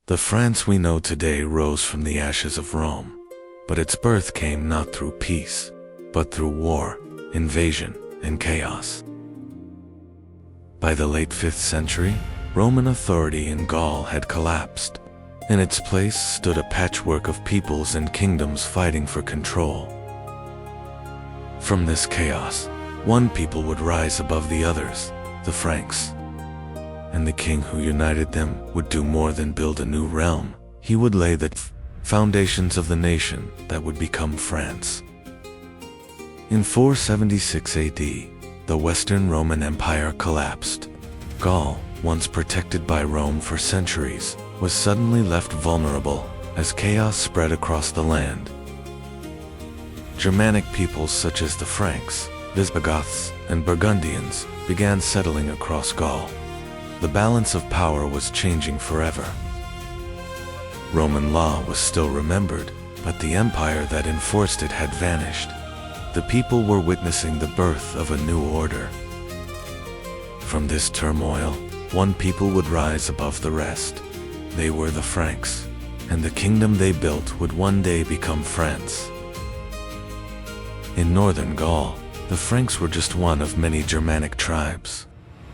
The France we know today rose from the ashes of Rome, but its birth came not through peace, but through war, invasion, and chaos. By the late 5th century, Roman authority in Gaul had collapsed. In its place stood a patchwork of peoples and kingdoms fighting for control. From this chaos, one people would rise above the others, the Franks. And the king who united them would do more than build a new realm. He would lay the foundations of the nation that would become France. In 476 AD, the Western Roman Empire collapsed. Gaul, once protected by Rome for centuries, was suddenly left vulnerable as chaos spread across the land. Germanic peoples such as the Franks, Visigoths, and Burgundians began settling across Gaul. The balance of power was changing forever. Roman law was still remembered, but the empire that enforced it had vanished. The people were witnessing the birth of a new order. From this turmoil, one people would rise above the rest. They were the Franks, and the kingdom they built would one day become France. In northern Gaul, the Franks were just one of many Germanic tribes.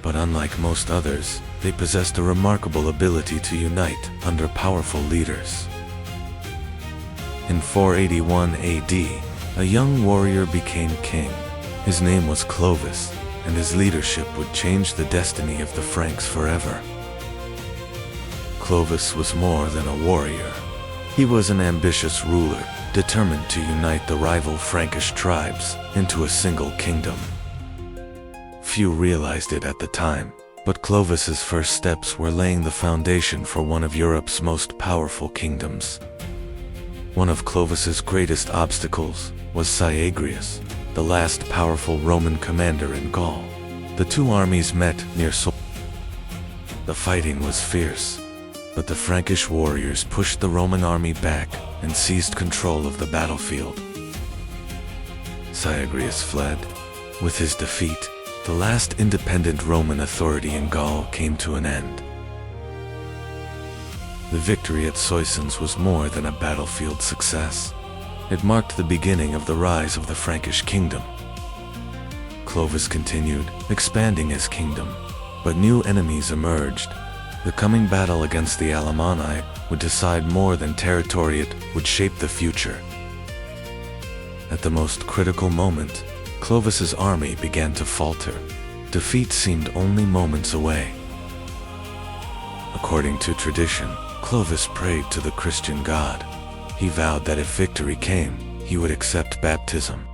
But unlike most others, they possessed a remarkable ability to unite under powerful leaders. In 481 AD, a young warrior became king. His name was Clovis, and his leadership would change the destiny of the Franks forever. Clovis was more than a warrior. He was an ambitious ruler, determined to unite the rival Frankish tribes into a single kingdom. Few realized it at the time, but Clovis's first steps were laying the foundation for one of Europe's most powerful kingdoms. One of Clovis's greatest obstacles was Syagrius, the last powerful Roman commander in Gaul. The two armies met near The fighting was fierce, but the Frankish warriors pushed the Roman army back and seized control of the battlefield. Syagrius fled. With his defeat, the last independent Roman authority in Gaul came to an end. The victory at Soissons was more than a battlefield success. It marked the beginning of the rise of the Frankish Kingdom. Clovis continued, expanding his kingdom, but new enemies emerged. The coming battle against the Alemanni would decide more than territory, it would shape the future. At the most critical moment, Clovis's army began to falter. Defeat seemed only moments away. According to tradition, Clovis prayed to the Christian God. He vowed that if victory came, he would accept baptism.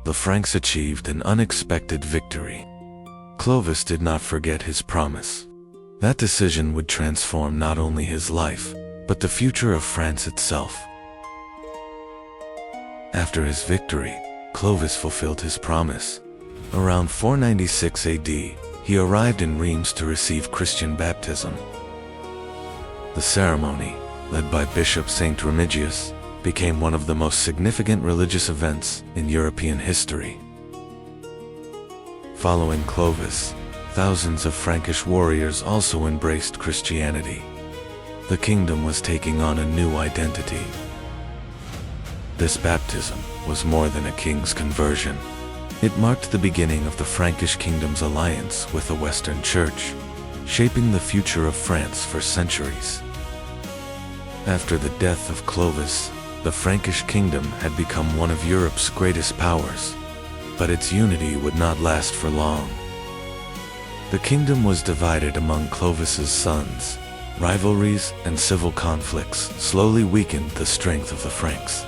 The Franks achieved an unexpected victory. Clovis did not forget his promise. That decision would transform not only his life, but the future of France itself. After his victory, Clovis fulfilled his promise. Around 496 AD, he arrived in Reims to receive Christian baptism. The ceremony, led by Bishop Saint Remigius, became one of the most significant religious events in European history. Following Clovis, thousands of Frankish warriors also embraced Christianity. The kingdom was taking on a new identity. This baptism was more than a king's conversion. It marked the beginning of the Frankish Kingdom's alliance with the Western Church, shaping the future of France for centuries. After the death of Clovis, the Frankish Kingdom had become one of Europe's greatest powers, but its unity would not last for long. The kingdom was divided among Clovis's sons. Rivalries and civil conflicts slowly weakened the strength of the Franks.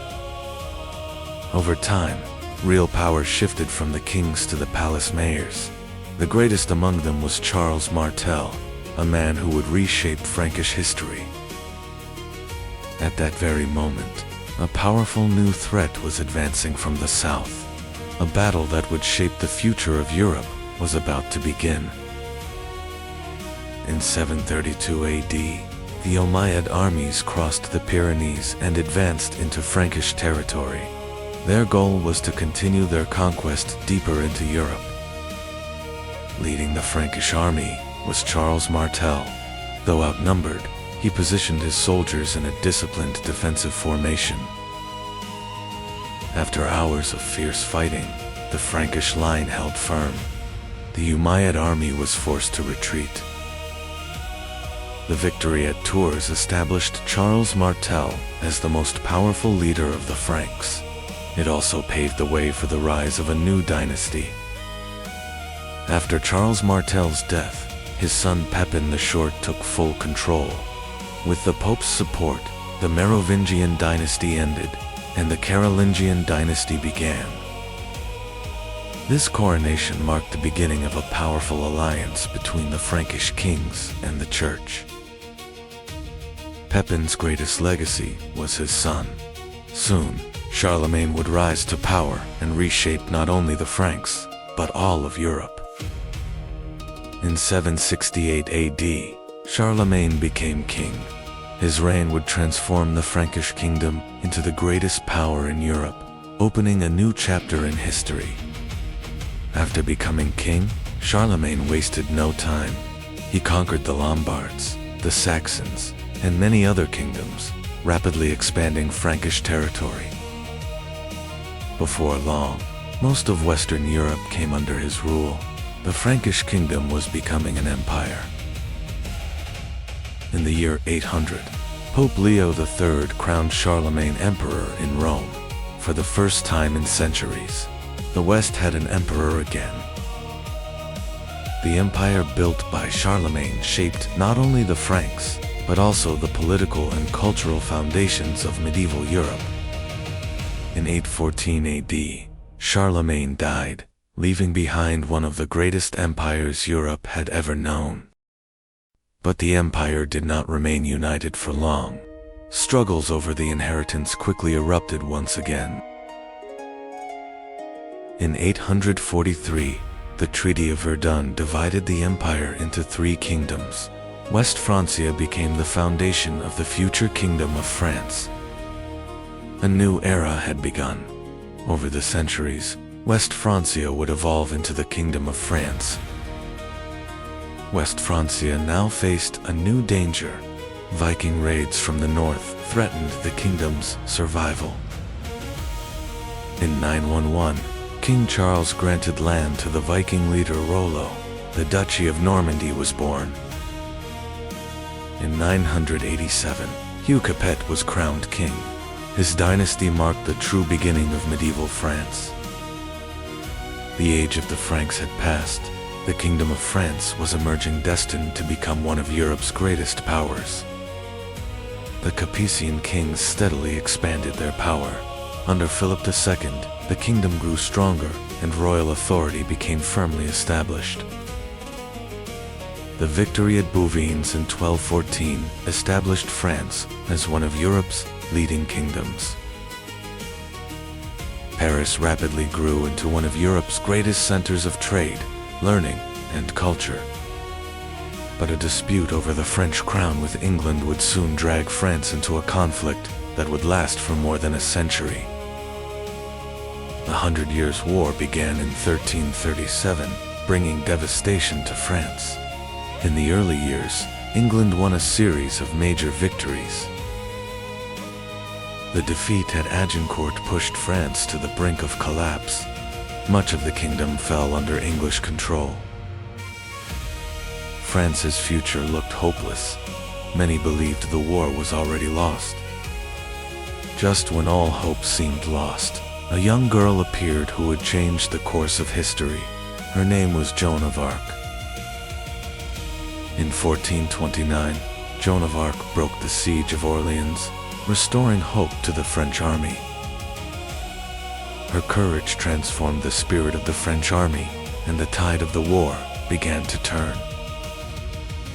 Over time, real power shifted from the kings to the palace mayors. The greatest among them was Charles Martel, a man who would reshape Frankish history. At that very moment, a powerful new threat was advancing from the south. A battle that would shape the future of Europe was about to begin. In 732 AD, the Umayyad armies crossed the Pyrenees and advanced into Frankish territory. Their goal was to continue their conquest deeper into Europe. Leading the Frankish army was Charles Martel. Though outnumbered, He positioned his soldiers in a disciplined defensive formation. After hours of fierce fighting, the Frankish line held firm. The Umayyad army was forced to retreat. The victory at Tours established Charles Martel as the most powerful leader of the Franks. It also paved the way for the rise of a new dynasty. After Charles Martel's death, his son Pepin the Short took full control. With the Pope's support, the Merovingian dynasty ended, and the Carolingian dynasty began. This coronation marked the beginning of a powerful alliance between the Frankish kings and the Church. Pepin's greatest legacy was his son. Soon, Charlemagne would rise to power and reshape not only the Franks, but all of Europe. In 768 AD, Charlemagne became king. His reign would transform the Frankish Kingdom into the greatest power in Europe, opening a new chapter in history. After becoming king, Charlemagne wasted no time. He conquered the Lombards, the Saxons, and many other kingdoms, rapidly expanding Frankish territory. Before long, most of Western Europe came under his rule. The Frankish Kingdom was becoming an empire. In the year 800, Pope Leo III crowned Charlemagne emperor in Rome. For the first time in centuries, the West had an emperor again. The empire built by Charlemagne shaped not only the Franks, but also the political and cultural foundations of medieval Europe. In 814 AD, Charlemagne died, leaving behind one of the greatest empires Europe had ever known. But the empire did not remain united for long. Struggles over the inheritance quickly erupted once again. In 843, the Treaty of Verdun divided the empire into 3 kingdoms. West Francia became the foundation of the future Kingdom of France. A new era had begun. Over the centuries, West Francia would evolve into the Kingdom of France. West Francia now faced a new danger. Viking raids from the north threatened the kingdom's survival. In 911, King Charles granted land to the Viking leader Rollo. The Duchy of Normandy was born. In 987, Hugh Capet was crowned king. His dynasty marked the true beginning of medieval France. The age of the Franks had passed. The Kingdom of France was emerging, destined to become one of Europe's greatest powers. The Capetian kings steadily expanded their power. Under Philip II, the kingdom grew stronger and royal authority became firmly established. The victory at Bouvines in 1214 established France as one of Europe's leading kingdoms. Paris rapidly grew into one of Europe's greatest centers of trade, learning, and culture. But a dispute over the French crown with England would soon drag France into a conflict that would last for more than a century. The 100 Years' War began in 1337, bringing devastation to France. In the early years, England won a series of major victories. The defeat at Agincourt pushed France to the brink of collapse. Much of the kingdom fell under English control. France's future looked hopeless. Many believed the war was already lost. Just when all hope seemed lost, a young girl appeared who would change the course of history. Her name was Joan of Arc. In 1429, Joan of Arc broke the siege of Orleans, restoring hope to the French army. Her courage transformed the spirit of the French army, and the tide of the war began to turn.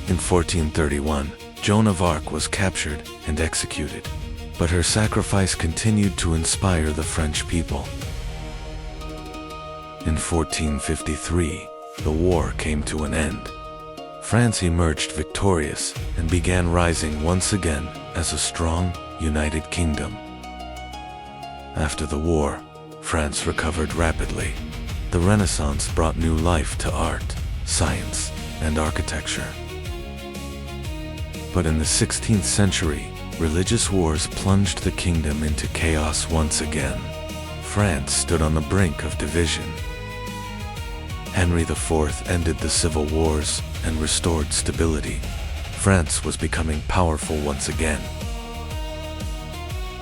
In 1431, Joan of Arc was captured and executed, but her sacrifice continued to inspire the French people. In 1453, the war came to an end. France emerged victorious and began rising once again as a strong, united kingdom. After the war, France recovered rapidly. The Renaissance brought new life to art, science, and architecture. But in the 16th century, religious wars plunged the kingdom into chaos once again. France stood on the brink of division. Henry IV ended the civil wars and restored stability. France was becoming powerful once again.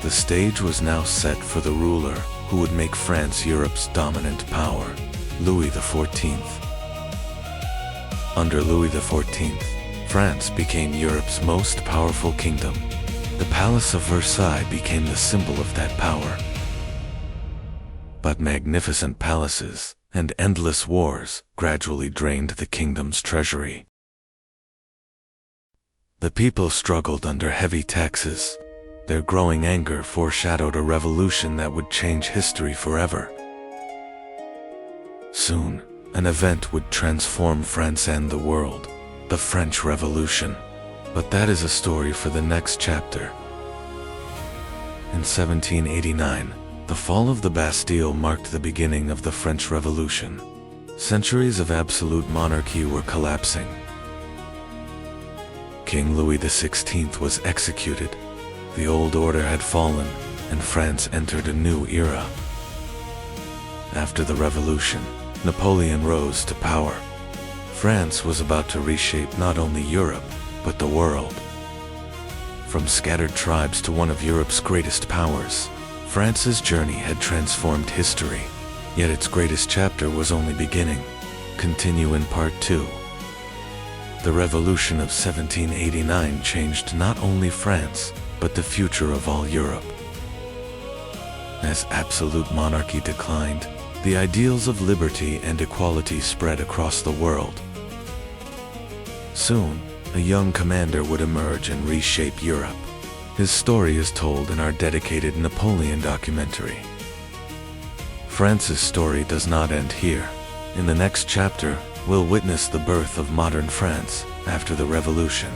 The stage was now set for the ruler who would make France Europe's dominant power, Louis XIV. Under Louis XIV, France became Europe's most powerful kingdom. The Palace of Versailles became the symbol of that power. But magnificent palaces and endless wars gradually drained the kingdom's treasury. The people struggled under heavy taxes. Their growing anger foreshadowed a revolution that would change history forever. Soon, an event would transform France and the world, the French Revolution. But that is a story for the next chapter. In 1789, the fall of the Bastille marked the beginning of the French Revolution. Centuries of absolute monarchy were collapsing. King Louis XVI was executed. The old order had fallen, and France entered a new era. After the revolution, Napoleon rose to power. France was about to reshape not only Europe, but the world. From scattered tribes to one of Europe's greatest powers, France's journey had transformed history. Yet its greatest chapter was only beginning. Continue in Part 2. The Revolution of 1789 changed not only France, but the future of all Europe. As absolute monarchy declined, the ideals of liberty and equality spread across the world. Soon, a young commander would emerge and reshape Europe. His story is told in our dedicated Napoleon documentary. France's story does not end here. In the next chapter, we'll witness the birth of modern France after the Revolution.